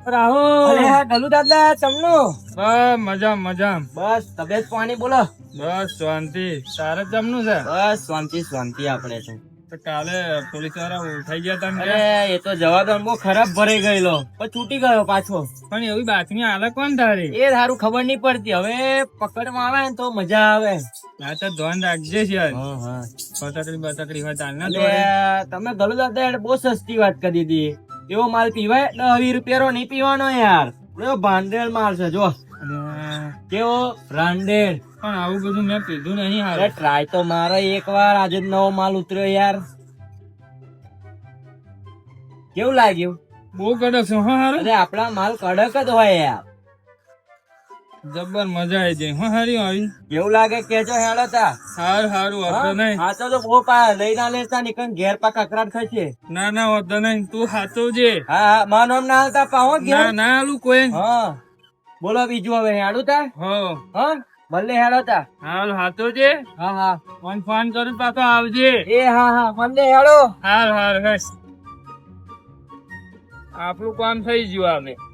રાહુલ ગલુ દાદા ચમનું બસ મજા બસ તબિયત પાણી બોલો. બસ શાંતિ. તારે જમનું છે? બસ શાંતિ આપણે તો કાલે પોલીસ વાળા ઉઠાઈ ગયા તા ને અરે એ તો જવાબ બહુ ખરાબ ભરાઈ ગયેલો પણ છૂટી ગયો પાછો. પણ એવી બાતમી આલે કોણ તારી? એ સારું ખબર નહીં પડતી. હવે પકડમાં આવે ને તો મજા આવે. આ તો ધ્યાન રાખજે યાર. હા. બતકડી હોય તાર ના એટલે તમે ગલુ દાદા બહુ સસ્તી વાત કરી દીધી. એવો માલ પીવાય 10-20 રૂપિયા નહીં પીવાનો યાર. બ્રાન્ડેડ માલ છે જો. કેવો બ્રાન્ડેડ. પણ આવું બધું મેં પીધું નહીં. અરે ટ્રાય તો મારે એકવાર આજે જ નવો માલ ઉતર્યો યાર. કેવું લાગ્યું? બહુ કડક છે. હા હારું. અરે આપણા માલ કડક જ હોય યાર. જબર મજા આવી જાય. હા હારી આવી. કેવું લાગે કેજો હેડો તા. હારું વાંધો નહીં. હાચો તો બહુ લઈ ના લેતા નીકળ ઘેર પા કકરાટ થશે. ના વાંધો નહીં. તું સાચવજે. હા માનો ના હાલતા પાહો ઘેર. ના આલું કોઈ. હા બોલો બીજું હવે હેડું તા. હા ભલે હેડો તા. હાલ સાચવજે. હા ફોન કરું પાછો આવજે. એ હા મને હેડો. હાર બસ આપણું કામ થઈ ગયું. આવે